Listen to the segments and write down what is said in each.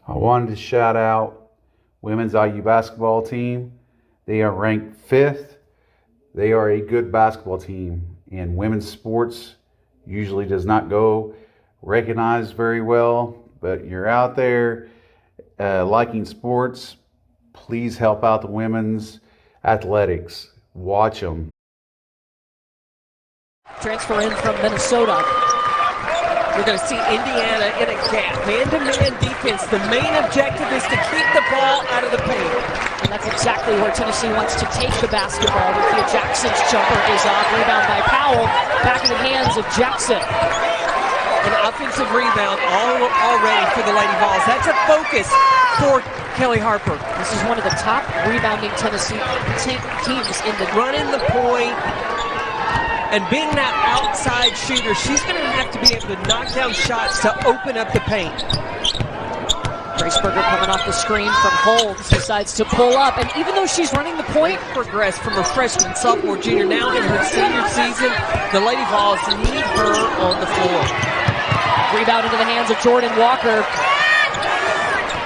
I wanted to shout out women's IU basketball team. They are ranked 5th. They are a good basketball team, and women's sports usually does not go recognized very well, but you're out there liking sports, please help out the women's athletics. Watch them. Transfer in from Minnesota. We're going to see Indiana in a gap. Man-to-man defense. The main objective is to keep the ball out of the paint. And that's exactly where Tennessee wants to take the basketball. Ruthia Jackson's jumper is off. Rebound by Powell. Back in the hands of Jackson. An offensive rebound already for the Lady Vols. That's a focus for Kelly Harper. This is one of the top rebounding Tennessee teams in the running the point. And being that outside shooter, she's going to have to be able to knock down shots to open up the paint. Graceberger coming off the screen from Holmes, decides to pull up, and even though she's running the point, progressed from her freshman, sophomore, junior, now in her senior season, the Lady Vols need her on the floor. Rebound into the hands of Jordan Walker.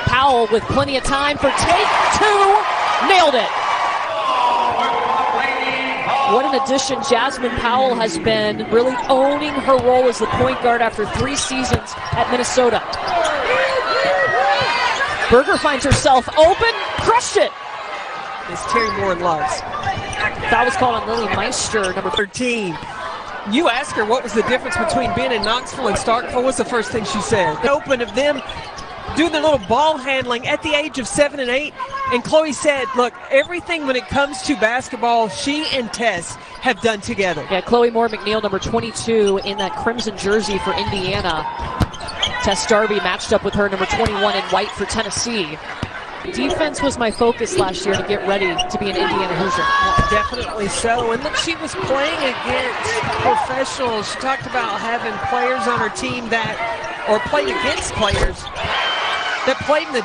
Powell with plenty of time for take 2, nailed it. What an addition Jasmine Powell has been, really owning her role as the point guard after 3 seasons at Minnesota. Berger finds herself open, crushed it. As Terry Moore loves. Foul was called on Lily Meister, number 13. You asked her what was the difference between being in Knoxville and Starkville. What's the first thing she said? Open of them do the little ball handling at the age of 7 and 8. And Chloe said, look, everything when it comes to basketball, she and Tess have done together. Yeah, Chloe Moore McNeil, number 22, in that crimson jersey for Indiana. Tess Darby matched up with her, number 21, in white for Tennessee. Defense was my focus last year to get ready to be an Indiana Hoosier. Definitely so. And look, she was playing against professionals. She talked about having players on her team that, or played against players that played in the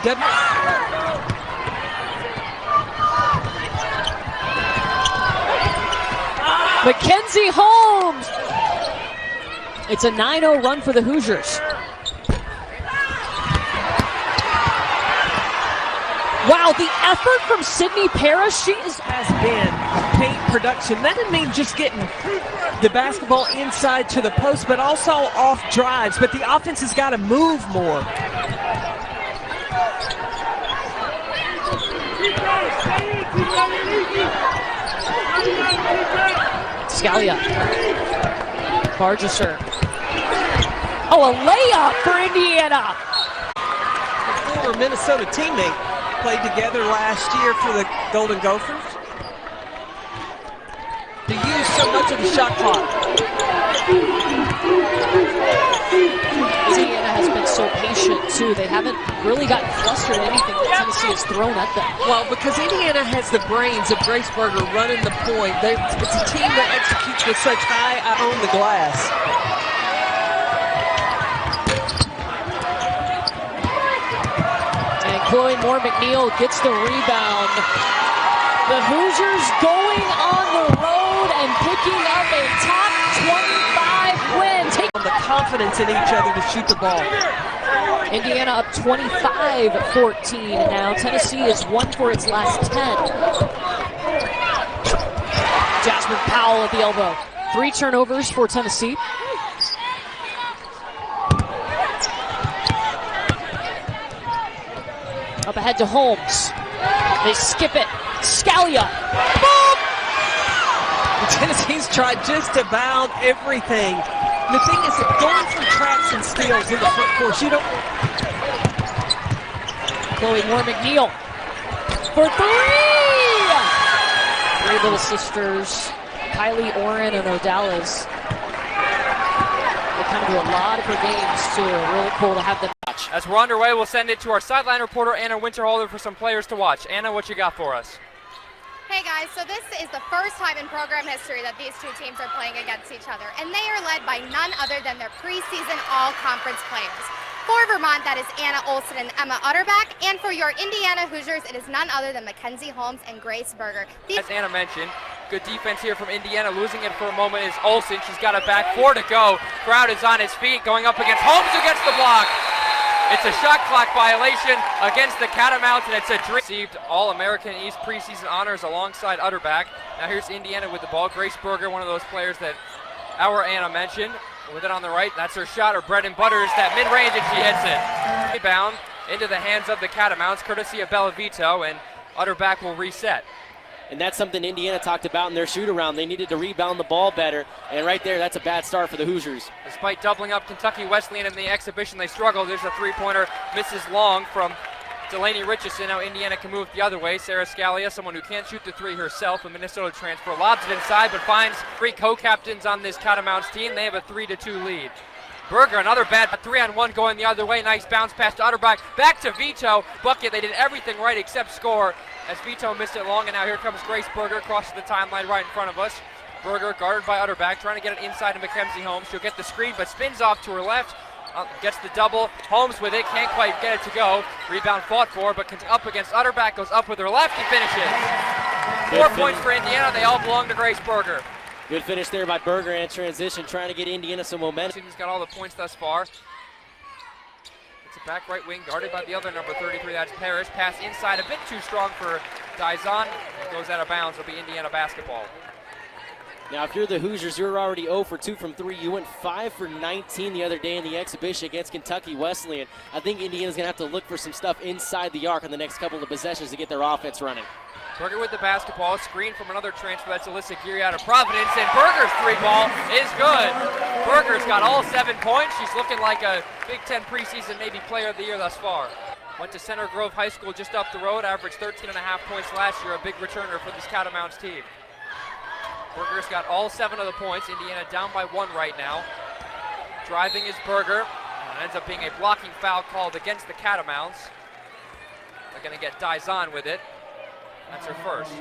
Mackenzie Holmes! It's a 9-0 run for the Hoosiers. Wow, the effort from Sydney Parrish, has been paint production. That doesn't mean just getting the basketball inside to the post, but also off drives. But the offense has got to move more. Scalia. Bargesser. Oh, a layup for Indiana. A former Minnesota teammate. Played together last year for the Golden Gophers. To use so much of the shot clock. Indiana has been so patient too. They haven't really gotten flustered at anything that Tennessee has thrown at them. Well, because Indiana has the brains of Graceberger running the point. It's a team that executes with such high eye on the glass. Chloe Moore McNeil gets the rebound. The Hoosiers going on the road and picking up a top 25 win. Taking the confidence in each other to shoot the ball. Indiana up 25-14 now. Tennessee is 1 for its last 10. Jasmine Powell at the elbow. 3 turnovers for Tennessee. Up ahead to Holmes. They skip it. Scalia. Boom! Tennessee's tried just about everything. The thing is that going for traps and steals in the front court, you don't... Chloe Moore McNeil for 3! 3 little sisters, Kylie, Oren, and Odalys. They come to a lot of her games too. Really cool to have them. As we're underway, we'll send it to our sideline reporter, Anna Winterhalter, for some players to watch. Anna, what you got for us? Hey guys, so this is the first time in program history that these two teams are playing against each other, and they are led by none other than their preseason all-conference players. For Vermont, that is Anna Olson and Emma Utterback, and for your Indiana Hoosiers, it is none other than Mackenzie Holmes and Graceberger. As Anna mentioned, good defense here from Indiana. Losing it for a moment is Olson. She's got it back, 4 to go. Crowd is on his feet, going up against Holmes, who gets the block. It's a shot clock violation against the Catamounts, and it's a received All-American East preseason honors alongside Utterback. Now here's Indiana with the ball. Grace Berger, one of those players that our Anna mentioned. With it on the right, that's her shot. Her bread and butter is that mid-range, and she hits it. Rebound into the hands of the Catamounts, courtesy of Bellavito, and Utterback will reset. And that's something Indiana talked about in their shoot-around. They needed to rebound the ball better, and right there, that's a bad start for the Hoosiers. Despite doubling up Kentucky Wesleyan in the exhibition, they struggled. There's a three-pointer, misses long from Delaney Richardson. Now Indiana can move the other way. Sarah Scalia, someone who can't shoot the three herself, a Minnesota transfer, lobs it inside, but finds three co-captains on this Catamounts team. They have a 3-2 lead. Berger, another bad 3-on-1 going the other way. Nice bounce pass to Utterback. Back to Vito. Bucket, they did everything right except score, as Vito missed it long, and now here comes Grace Berger, crosses the timeline right in front of us. Berger guarded by Utterback, trying to get it inside to Mackenzie Holmes. She'll get the screen, but spins off to her left. Gets the double. Holmes with it, can't quite get it to go. Rebound fought for, but up against Utterback, goes up with her left and finishes. 4 points for Indiana. They all belong to Grace Berger. Good finish there by Berger in transition, trying to get Indiana some momentum. He's got all the points thus far. It's a back right wing, guarded by the other number 33, that's Parrish. Pass inside, a bit too strong for Dizon. It goes out of bounds. It'll be Indiana basketball. Now, if you're the Hoosiers, you're already 0 for 2 from 3. You went 5 for 19 the other day in the exhibition against Kentucky Wesleyan. I think Indiana's going to have to look for some stuff inside the arc in the next couple of possessions to get their offense running. Berger with the basketball, screen from another transfer, that's Alyssa Geary out of Providence, and Berger's three ball is good. Berger's got all 7 points. She's looking like a Big Ten preseason maybe player of the year thus far. Went to Center Grove High School just up the road, averaged 13.5 points last year, a big returner for this Catamounts team. Berger's got all 7 of the points. Indiana down by 1 right now. Driving is Berger. And it ends up being a blocking foul called against the Catamounts. They're going to get Dizon with it. That's her first.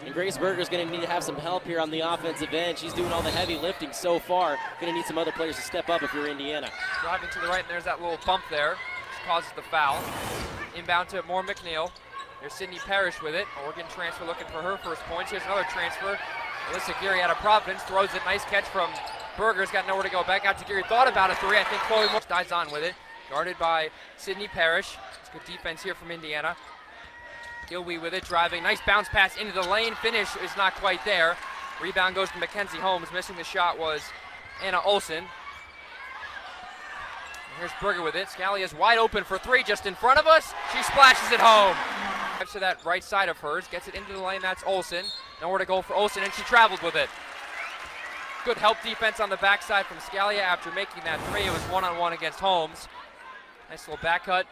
And Grace Berger's going to need to have some help here on the offensive end. She's doing all the heavy lifting so far. Going to need some other players to step up if you're Indiana. Driving to the right, and there's that little bump there, which causes the foul. Inbound to Moore McNeil. There's Sydney Parrish with it. Oregon transfer looking for her first points. Here's another transfer. Alyssa Geary out of Providence throws it. Nice catch from Berger's got nowhere to go. Back out to Geary. Thought about a three. I think Chloe Moore dives on with it. Guarded by Sydney Parrish. It's good defense here from Indiana. Gilwee with it, driving. Nice bounce pass into the lane. Finish is not quite there. Rebound goes to Mackenzie Holmes. Missing the shot was Anna Olsen. And here's Berger with it. Scalia's wide open for three just in front of us. She splashes it home. To that right side of hers. Gets it into the lane. That's Olsen. Nowhere to go for Olsen, and she traveled with it. Good help defense on the backside from Scalia after making that three. It was one-on-one against Holmes. Nice little back cut.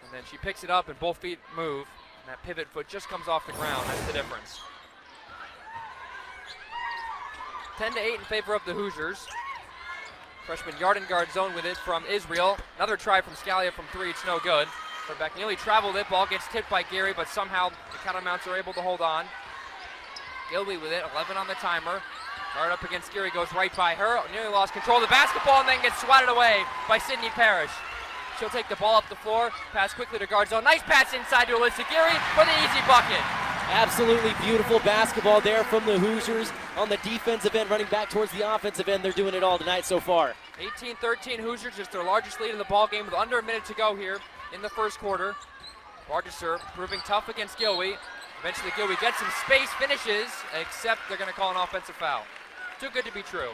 And then she picks it up, and both feet move. And that pivot foot just comes off the ground. That's the difference. 10-8 in favor of the Hoosiers. Freshman Yarden guard zone with it from Israel. Another try from Scalia from three. It's no good. Back nearly traveled it. Ball gets tipped by Geary, but somehow the Catamounts are able to hold on. Gilby with it, 11 on the timer. Guard up against Geary, goes right by her. Nearly lost control of the basketball and then gets swatted away by Sydney Parrish. She'll take the ball up the floor, pass quickly to guard zone. Nice pass inside to Alyssa Geary for the easy bucket. Absolutely beautiful basketball there from the Hoosiers on the defensive end, running back towards the offensive end. They're doing it all tonight so far. 18-13 Hoosiers, just their largest lead in the ball game with under a minute to go here in the first quarter. Bargesser proving tough against Gilwee. Eventually Gilwee gets some space, finishes, except they're going to call an offensive foul. Too good to be true.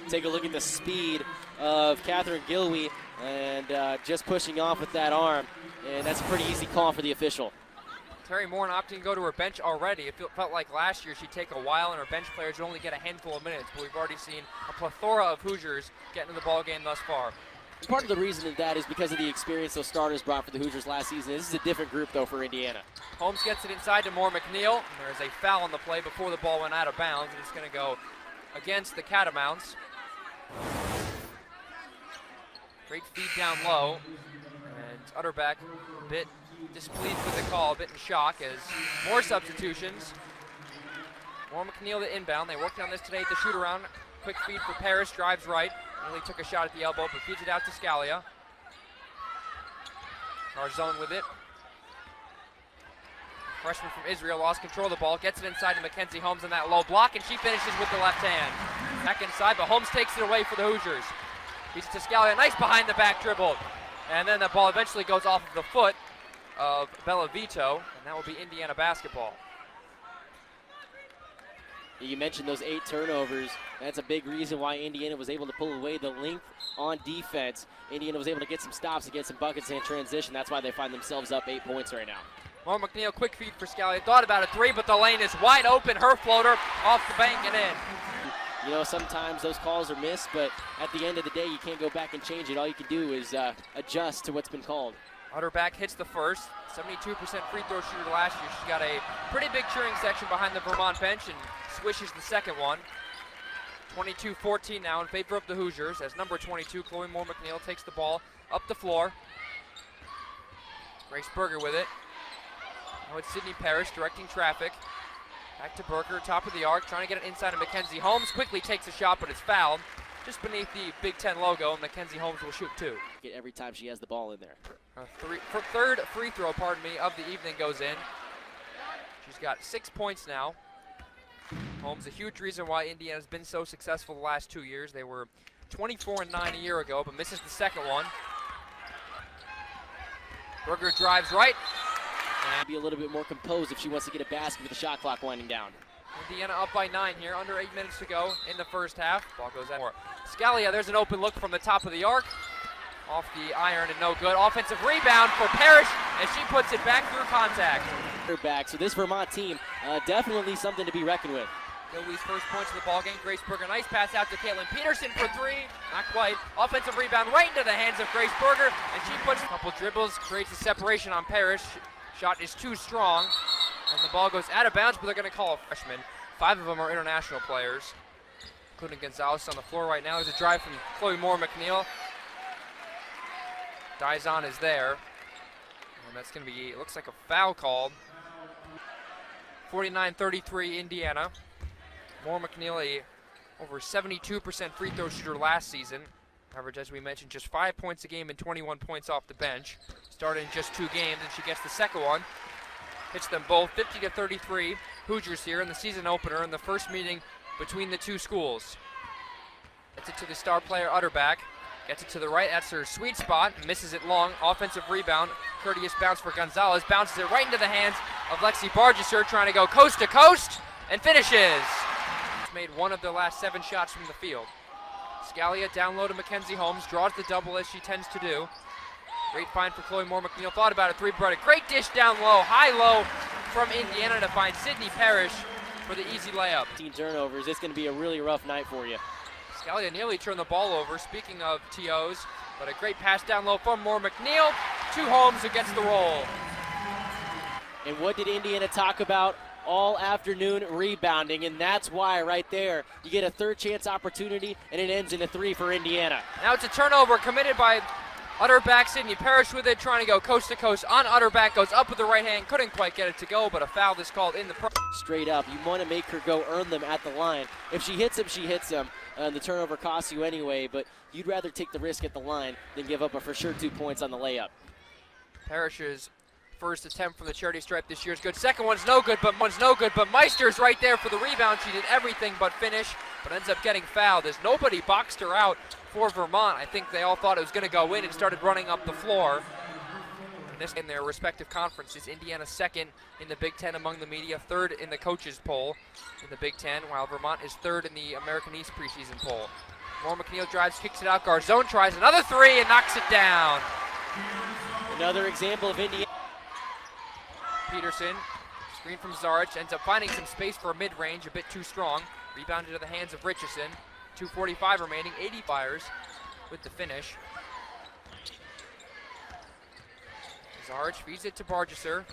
Take a look at the speed of Catherine Gilwee and just pushing off with that arm. And that's a pretty easy call for the official. Terry Moore opting to go to her bench already. It felt like last year she'd take a while and her bench players would only get a handful of minutes, but we've already seen a plethora of Hoosiers get into the ball game thus far. Part of the reason of that is because of the experience those starters brought for the Hoosiers last season. This is a different group, though, for Indiana. Holmes gets it inside to Moore McNeil. And there's a foul on the play before the ball went out of bounds, and it's going to go against the Catamounts. Great feed down low, and Utterback a bit displeased with the call, a bit in shock as more substitutions. Moore McNeil the inbound. They worked on this today at the shoot around. Quick feed for Parrish, drives right. Nearly took a shot at the elbow, but feeds it out to Scalia. Our zone with it. Freshman from Israel lost control of the ball, gets it inside to Mackenzie Holmes on that low block, and she finishes with the left hand. Back inside, but Holmes takes it away for the Hoosiers. Beats to Scalia, nice behind the back dribble. And then the ball eventually goes off of the foot of Bellavito, and that will be Indiana basketball. You mentioned those 8 turnovers. That's a big reason why Indiana was able to pull away the length on defense. Indiana was able to get some stops and get some buckets in transition. That's why they find themselves up 8 points right now. Moore McNeil, quick feed for Scalia. Thought about a 3, but the lane is wide open. Her floater off the bank and in. You know, sometimes those calls are missed, but at the end of the day, you can't go back and change it. All you can do is adjust to what's been called. Utterback hits the first, 72% free throw shooter last year. She's got a pretty big cheering section behind the Vermont bench and swishes the second one. 22-14 now in favor of the Hoosiers as number 22, Chloe Moore McNeil, takes the ball up the floor. Grace Berger with it. Now it's Sydney Parrish directing traffic. Back to Berger, top of the arc, trying to get it inside of Mackenzie Holmes. Quickly takes a shot, but it's fouled just beneath the Big Ten logo, and Mackenzie Holmes will shoot 2. Every time she has the ball in there. Third free throw, pardon me, of the evening goes in. She's got 6 points now. Holmes, a huge reason why Indiana's been so successful the last 2 years. They were 24-9 a year ago, but misses the second one. Berger drives right. And be a little bit more composed if she wants to get a basket with the shot clock winding down. Indiana up by 9 here, under 8 minutes to go in the first half. Ball goes out more. Scalia, there's an open look from the top of the arc. Off the iron and no good. Offensive rebound for Parrish, and she puts it back through contact. Back. So this Vermont team, definitely something to be reckoned with. Gilby's first points of the ball game. Grace Berger, nice pass out to Caitlin Peterson for 3. Not quite. Offensive rebound right into the hands of Grace Berger, and she puts a couple dribbles, creates a separation on Parrish. Shot is too strong, and the ball goes out of bounds, but they're going to call a freshman. 5 of them are international players, including Gonzalez on the floor right now. There's a drive from Chloe Moore McNeil. Dizon is there, and that's going to be, it looks like a foul called. 49-33 Indiana. Moore McNeil, over 72% free throw shooter last season. Average, as we mentioned, just 5 points a game and 21 points off the bench. Started in just 2 games, and she gets the second one. Hits them both, 50-33. Hoosiers here in the season opener in the first meeting between the two schools. Gets it to the star player Utterback. Gets it to the right, that's her sweet spot. Misses it long, offensive rebound. Courteous bounce for Gonzalez. Bounces it right into the hands of Lexi Bargesser, trying to go coast to coast, and finishes. She's made 1 of the last 7 shots from the field. Scalia down low to Mackenzie Holmes, draws the double as she tends to do. Great find for Chloe Moore McNeil, thought about it, 3, brought it. Great dish down low, high-low from Indiana to find Sydney Parrish for the easy layup. 15 turnovers, it's going to be a really rough night for you. Scalia nearly turned the ball over, speaking of TOs, but a great pass down low from Moore McNeil to Holmes, who gets the roll. And what did Indiana talk about all afternoon? Rebounding, and that's why right there you get a third chance opportunity, and it ends in a 3 for Indiana. Now it's a turnover committed by Utterback. Sydney Parrish with it, trying to go coast to coast on Utterback, goes up with the right hand, couldn't quite get it to go, but a foul is called in the straight up. You want to make her go earn them at the line. If she hits them, she hits them. The turnover costs you anyway, but you'd rather take the risk at the line than give up a for sure 2 points on the layup. Parrish's first attempt from the charity stripe this year is good. Second one's no good, but Meister's right there for the rebound. She did everything but finish, but ends up getting fouled as nobody boxed her out for Vermont. I think they all thought it was going to go in and started running up the floor. And this in their respective conferences. Indiana second in the Big Ten among the media, 3rd in the coaches poll in the Big Ten, while Vermont is 3rd in the American East preseason poll. Moore McNeil drives, kicks it out. Garzone tries another 3 and knocks it down. Another example of Indiana. Peterson, screen from Zaric, ends up finding some space for a mid-range, a bit too strong. Rebounded to the hands of Richardson. 2:45 remaining, 80 fires with the finish. Zaric feeds it to Bargesser.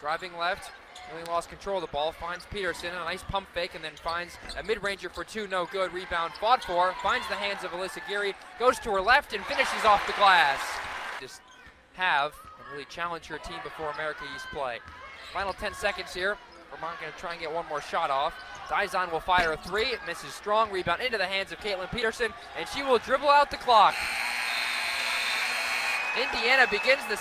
Driving left, really lost control of the ball, finds Peterson, a nice pump fake, and then finds a mid-ranger for 2, no good. Rebound fought for, finds the hands of Alyssa Geary, goes to her left and finishes off the glass. Just have and really challenge her team before America East play. Final 10 seconds here. Vermont going to try and get one more shot off. Dizon will fire a 3. It misses strong. Rebound into the hands of Caitlin Peterson, and she will dribble out the clock. Indiana begins the season